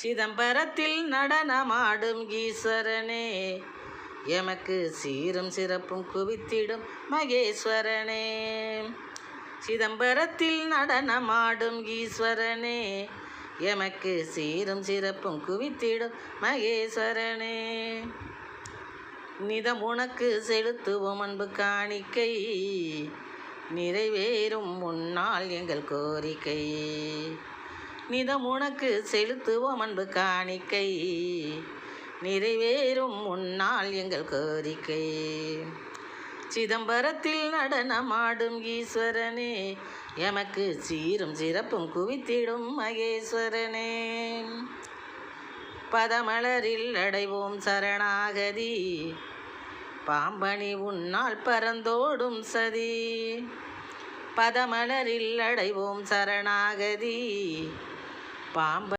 சிதம்பரத்தில் நடனமாடும் ஈஸ்வரனே, எமக்கு சீரும் சிறப்பும் குவித்திடும் மகேஸ்வரனே. சிதம்பரத்தில் நடனமாடும் ஈஸ்வரனே, எமக்கு சீரும் சிறப்பும் குவித்திடும் மகேஸ்வரனே. நிதம் உனக்கு செலுத்துவோம் அன்பு காணிக்கை, நிறைவேறும் முன்னால் எங்கள் கோரிக்கை. நிதம் உனக்கு செலுத்துவோம் அன்பு காணிக்கை, நிறைவேறும் முன்னால் எங்கள் கோரிக்கை. சிதம்பரத்தில் நடனமாடும் ஈஸ்வரனே, எமக்கு சீரும் சிறப்பும் குவித்திடும் மகேஸ்வரனே. பதமலரில் அடைவோம் சரணாகதி, பாம்பணி உன்னால் பறந்தோடும் சதி. பதமலரில் அடைவோம் சரணாகதி, பாம்பணி